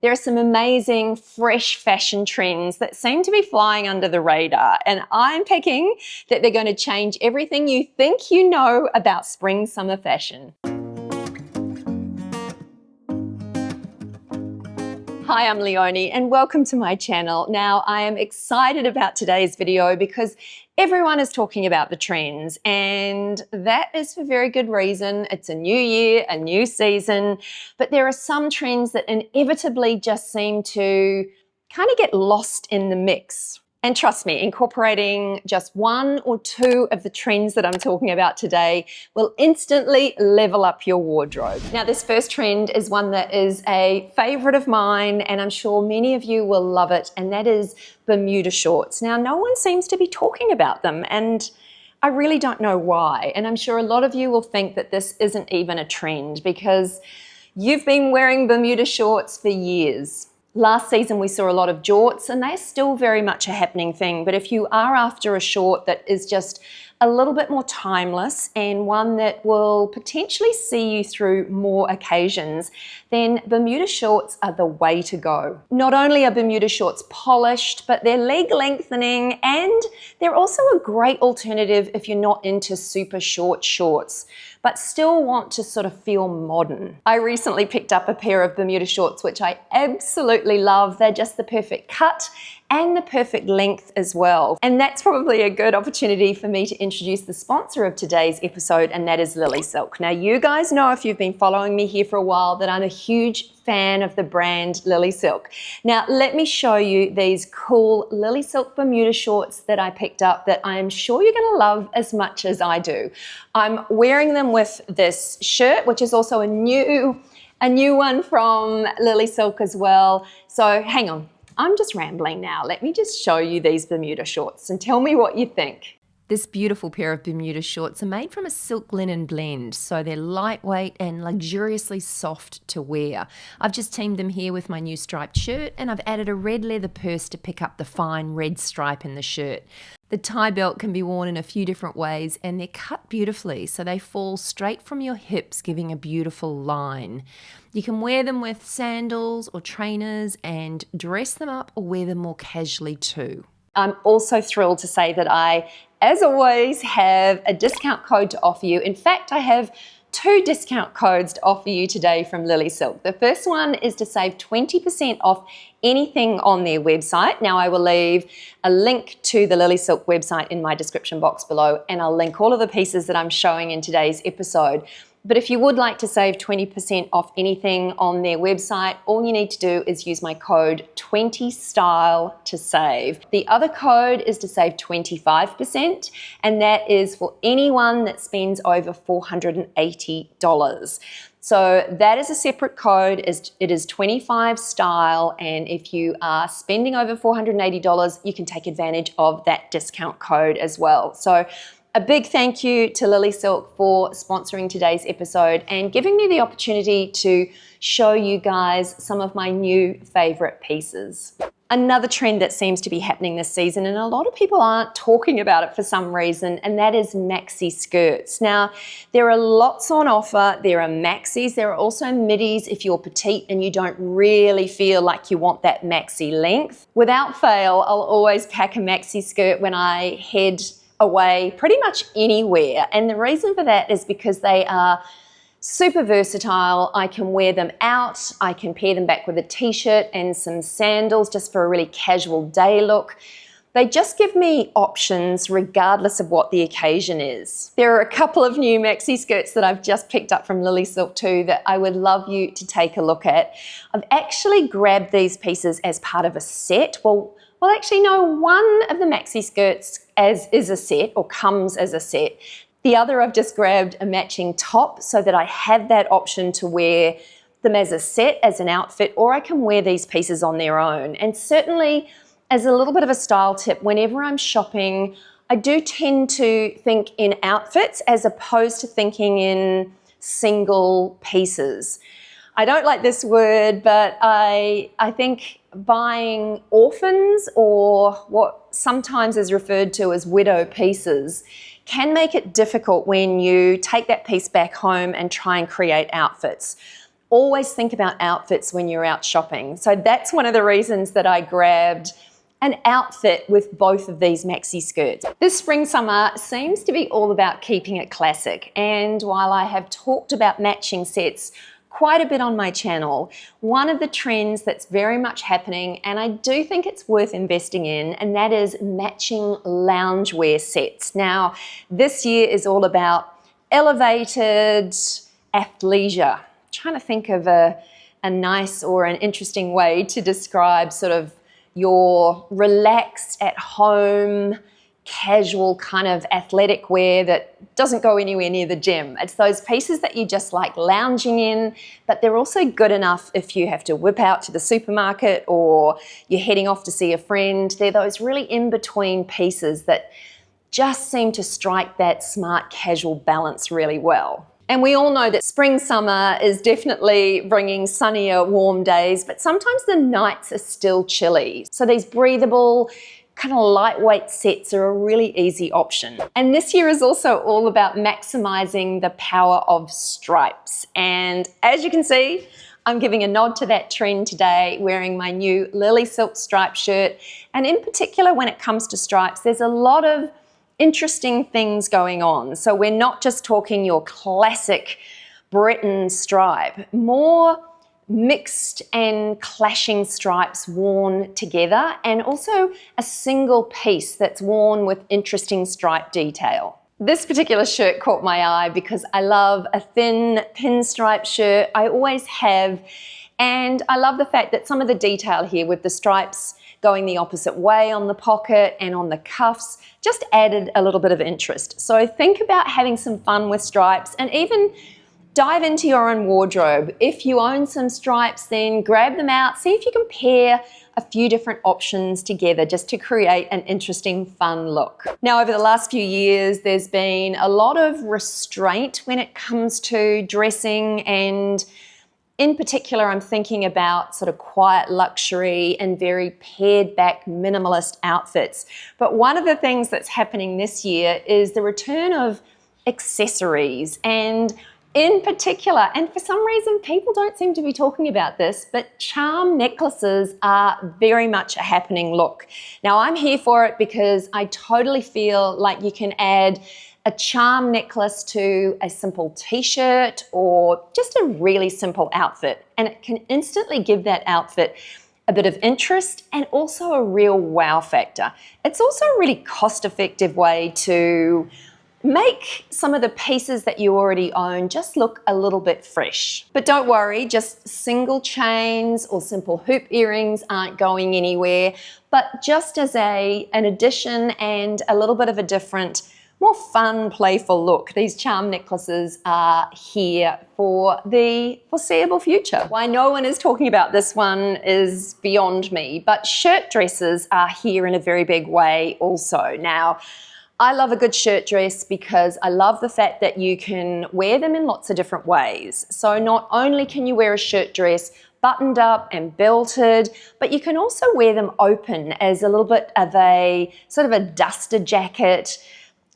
There are some amazing fresh fashion trends that seem to be flying under the radar, and I'm picking that they're going to change everything you think you know about spring summer fashion. Hi, I'm Leonie and welcome to my channel. Now, I am excited about today's video because everyone is talking about the trends, and that is for very good reason. It's a new year, a new season, but there are some trends that inevitably just seem to kind of get lost in the mix. And trust me, incorporating just one or two of the trends that I'm talking about today will instantly level up your wardrobe. Now, this first trend is one that is a favorite of mine, and I'm sure many of you will love it, and that is Bermuda shorts. Now, no one seems to be talking about them, and I really don't know why. And I'm sure a lot of you will think that this isn't even a trend because you've been wearing Bermuda shorts for years. Last season we saw a lot of jorts, and they're still very much a happening thing, but if you are after a short that is just a little bit more timeless and one that will potentially see you through more occasions, then Bermuda shorts are the way to go. Not only are Bermuda shorts polished, but they're leg lengthening, and they're also a great alternative if you're not into super short shorts but still want to sort of feel modern. I recently picked up a pair of Bermuda shorts which I absolutely love. They're just the perfect cut and the perfect length as well. And that's probably a good opportunity for me to introduce the sponsor of today's episode, and that is Lily Silk. Now, you guys know, if you've been following me here for a while, that I'm a huge fan of the brand Lily Silk. Now, let me show you these cool Lily Silk Bermuda shorts that I picked up that I'm sure you're gonna love as much as I do. I'm wearing them with this shirt, which is also a new one from Lily Silk as well. So hang on. I'm just rambling now. Let me just show you these Bermuda shorts and tell me what you think. This beautiful pair of Bermuda shorts are made from a silk linen blend, so they're lightweight and luxuriously soft to wear. I've just teamed them here with my new striped shirt, and I've added a red leather purse to pick up the fine red stripe in the shirt. The tie belt can be worn in a few different ways, and they're cut beautifully, so they fall straight from your hips, giving a beautiful line. You can wear them with sandals or trainers and dress them up, or wear them more casually too. I'm also thrilled to say that I, as always, have a discount code to offer you. In fact, I have two discount codes to offer you today from Lily Silk. The first one is to save 20% off anything on their website. Now, I will leave a link to the Lily Silk website in my description box below, and I'll link all of the pieces that I'm showing in today's episode. But if you would like to save 20% off anything on their website, all you need to do is use my code 20STYLE to save. The other code is to save 25%, and that is for anyone that spends over $480. So that is a separate code. It is 25STYLE, and if you are spending over $480, you can take advantage of that discount code as well. So a big thank you to Lily Silk for sponsoring today's episode and giving me the opportunity to show you guys some of my new favorite pieces. Another trend that seems to be happening this season, and a lot of people aren't talking about it for some reason, and that is maxi skirts. Now, there are lots on offer. There are maxis. There are also midis if you're petite and you don't really feel like you want that maxi length. Without fail, I'll always pack a maxi skirt when I head away pretty much anywhere, and the reason for that is because they are super versatile. I can wear them out, I can pair them back with a t-shirt and some sandals just for a really casual day look. They just give me options regardless of what the occasion is. There are a couple of new maxi skirts that I've just picked up from Lily Silk too that I would love you to take a look at. I've actually grabbed these pieces as part of a set. Well, actually no, one of the maxi skirts is a set or comes as a set. The other, I've just grabbed a matching top so that I have that option to wear them as a set, as an outfit, or I can wear these pieces on their own. And certainly, as a little bit of a style tip, whenever I'm shopping, I do tend to think in outfits as opposed to thinking in single pieces. I don't like this word, but I think buying orphans, or what sometimes is referred to as widow pieces, can make it difficult when you take that piece back home and try and create outfits. always think about outfits when you're out shopping. So that's one of the reasons that I grabbed an outfit with both of these maxi skirts. This spring summer seems to be all about keeping it classic, and while I have talked about matching sets quite a bit on my channel, one of the trends that's very much happening, and I do think it's worth investing in, and that is matching loungewear sets. Now, this year is all about elevated athleisure. I'm trying to think of a nice or an interesting way to describe sort of your relaxed at home, casual kind of athletic wear that doesn't go anywhere near the gym. It's those pieces that you just like lounging in, but they're also good enough if you have to whip out to the supermarket or you're heading off to see a friend. They're those really in-between pieces that just seem to strike that smart casual balance really well. And we all know that spring summer is definitely bringing sunnier, warm days, but sometimes the nights are still chilly. So these breathable, kind of lightweight sets are a really easy option. And this year is also all about maximizing the power of stripes. And as you can see, I'm giving a nod to that trend today, wearing my new Lily Silk striped shirt. And in particular, when it comes to stripes, there's a lot of interesting things going on. So we're not just talking your classic Breton stripe, more mixed and clashing stripes worn together, and also a single piece that's worn with interesting stripe detail. This particular shirt caught my eye because I love a thin pinstripe shirt. I always have, and I love the fact that some of the detail here with the stripes going the opposite way on the pocket and on the cuffs just added a little bit of interest. So think about having some fun with stripes, and even dive into your own wardrobe. If you own some stripes, then grab them out, see if you can pair a few different options together just to create an interesting, fun look. Now, over the last few years, there's been a lot of restraint when it comes to dressing, and in particular, I'm thinking about sort of quiet luxury and very pared back minimalist outfits. But one of the things that's happening this year is the return of accessories, and in particular, and for some reason people don't seem to be talking about this, but charm necklaces are very much a happening look. Now, I'm here for it because I totally feel like you can add a charm necklace to a simple t-shirt or just a really simple outfit, and it can instantly give that outfit a bit of interest and also a real wow factor. It's also a really cost-effective way to make some of the pieces that you already own just look a little bit fresh. But don't worry, just single chains or simple hoop earrings aren't going anywhere, but just as an addition and a little bit of a different, more fun, playful look, these charm necklaces are here for the foreseeable future. Why no one is talking about this one is beyond me, but shirt dresses are here in a very big way also. Now, I love a good shirt dress because I love the fact that you can wear them in lots of different ways. So not only can you wear a shirt dress buttoned up and belted, but you can also wear them open as a little bit of a sort of a duster jacket,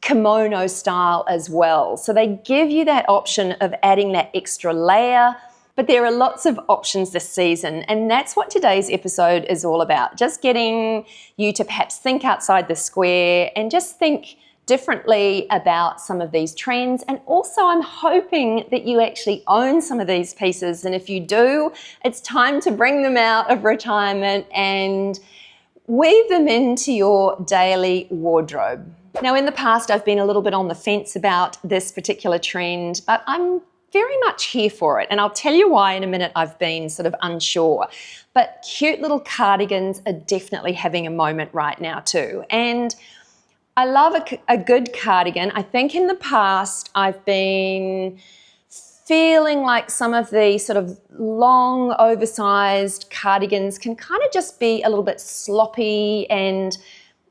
kimono style as well. So they give you that option of adding that extra layer, but there are lots of options this season, and that's what today's episode is all about. Just getting you to perhaps think outside the square and just think differently about some of these trends. And also I'm hoping that you actually own some of these pieces, and if you do, it's time to bring them out of retirement and weave them into your daily wardrobe. Now, in the past, I've been a little bit on the fence about this particular trend, but I'm very much here for it. And I'll tell you why in a minute. I've been sort of unsure. But cute little cardigans are definitely having a moment right now too. And I love a good cardigan. I think in the past, I've been feeling like some of the sort of long, oversized cardigans can kind of just be a little bit sloppy and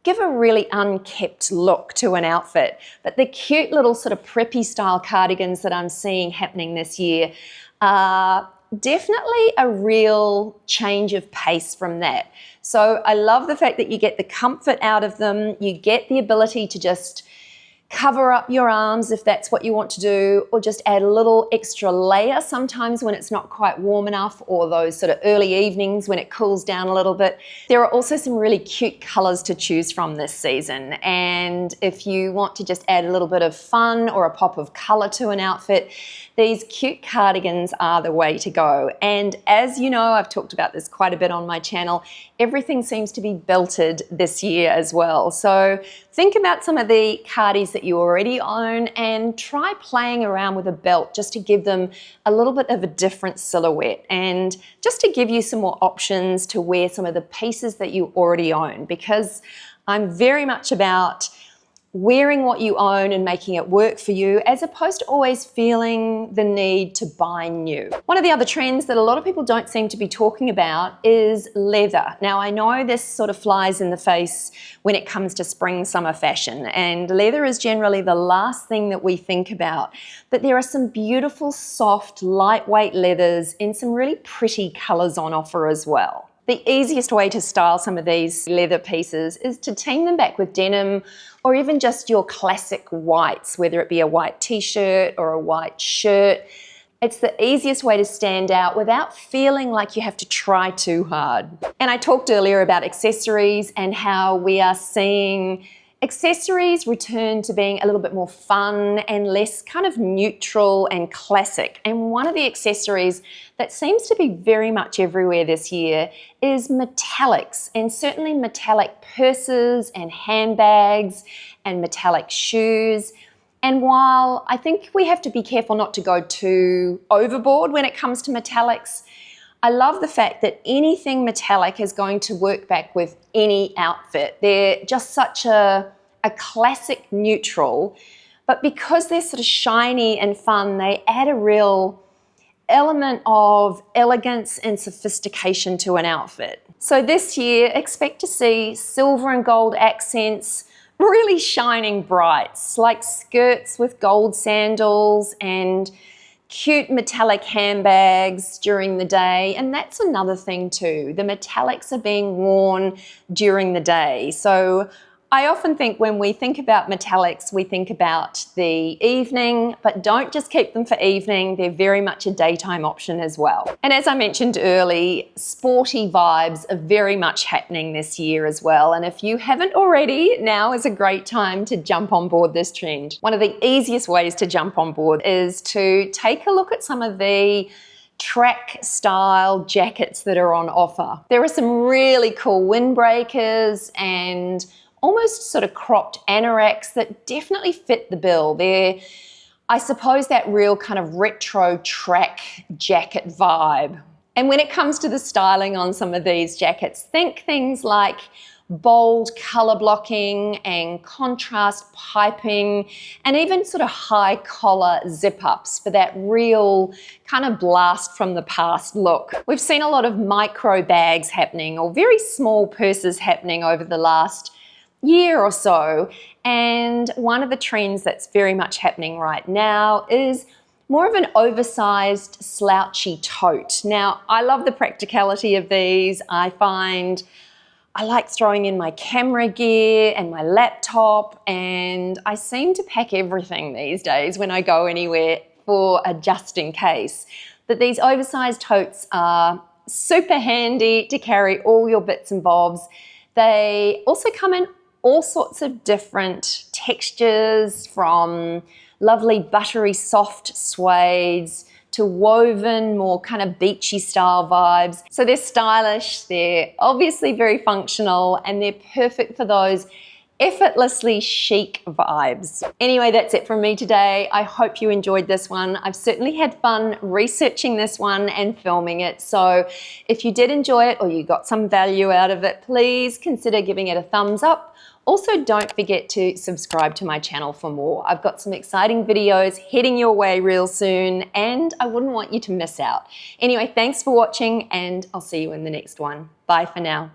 give a really unkept look to an outfit. But the cute little sort of preppy style cardigans that I'm seeing happening this year are definitely a real change of pace from that. So I love the fact that you get the comfort out of them, you get the ability to just cover up your arms if that's what you want to do, or just add a little extra layer sometimes when it's not quite warm enough, or those sort of early evenings when it cools down a little bit. There are also some really cute colors to choose from this season, and if you want to just add a little bit of fun or a pop of color to an outfit, these cute cardigans are the way to go. And as you know, I've talked about this quite a bit on my channel, everything seems to be belted this year as well. So think about some of the cardies that you already own and try playing around with a belt just to give them a little bit of a different silhouette and just to give you some more options to wear some of the pieces that you already own, because I'm very much about wearing what you own and making it work for you, as opposed to always feeling the need to buy new. One of the other trends that a lot of people don't seem to be talking about is leather. Now, I know this sort of flies in the face when it comes to spring, summer fashion, and leather is generally the last thing that we think about. But there are some beautiful, soft, lightweight leathers in some really pretty colors on offer as well. The easiest way to style some of these leather pieces is to team them back with denim, or even just your classic whites, whether it be a white t-shirt or a white shirt. It's the easiest way to stand out without feeling like you have to try too hard. And I talked earlier about accessories and how we are seeing accessories return to being a little bit more fun and less kind of neutral and classic. And one of the accessories that seems to be very much everywhere this year is metallics, and certainly metallic purses and handbags and metallic shoes. And while I think we have to be careful not to go too overboard when it comes to metallics, I love the fact that anything metallic is going to work back with any outfit. They're just such a classic neutral, but because they're sort of shiny and fun, they add a real element of elegance and sophistication to an outfit. So this year, expect to see silver and gold accents really shining brights, like skirts with gold sandals and cute metallic handbags during the day. And that's another thing too. The metallics are being worn during the day. So I often think when we think about metallics, we think about the evening, but don't just keep them for evening. They're very much a daytime option as well. And as I mentioned early, sporty vibes are very much happening this year as well. And if you haven't already, now is a great time to jump on board this trend. One of the easiest ways to jump on board is to take a look at some of the track style jackets that are on offer. There are some really cool windbreakers and almost sort of cropped anoraks that definitely fit the bill. They're, I suppose, that real kind of retro track jacket vibe. And when it comes to the styling on some of these jackets, think things like bold color blocking and contrast piping, and even sort of high collar zip-ups for that real kind of blast from the past look. We've seen a lot of micro bags happening, or very small purses happening over the last year or so, and one of the trends that's very much happening right now is more of an oversized slouchy tote. Now, I love the practicality of these. I find I like throwing in my camera gear and my laptop, and I seem to pack everything these days when I go anywhere for a just in case. But these oversized totes are super handy to carry all your bits and bobs. They also come in all sorts of different textures, from lovely buttery soft suedes to woven, more kind of beachy style vibes. So they're stylish, they're obviously very functional, and they're perfect for those effortlessly chic vibes. Anyway, that's it from me today. I hope you enjoyed this one. I've certainly had fun researching this one and filming it. So if you did enjoy it or you got some value out of it, please consider giving it a thumbs up. Also, don't forget to subscribe to my channel for more. I've got some exciting videos heading your way real soon, and I wouldn't want you to miss out. Anyway, thanks for watching, and I'll see you in the next one. Bye for now.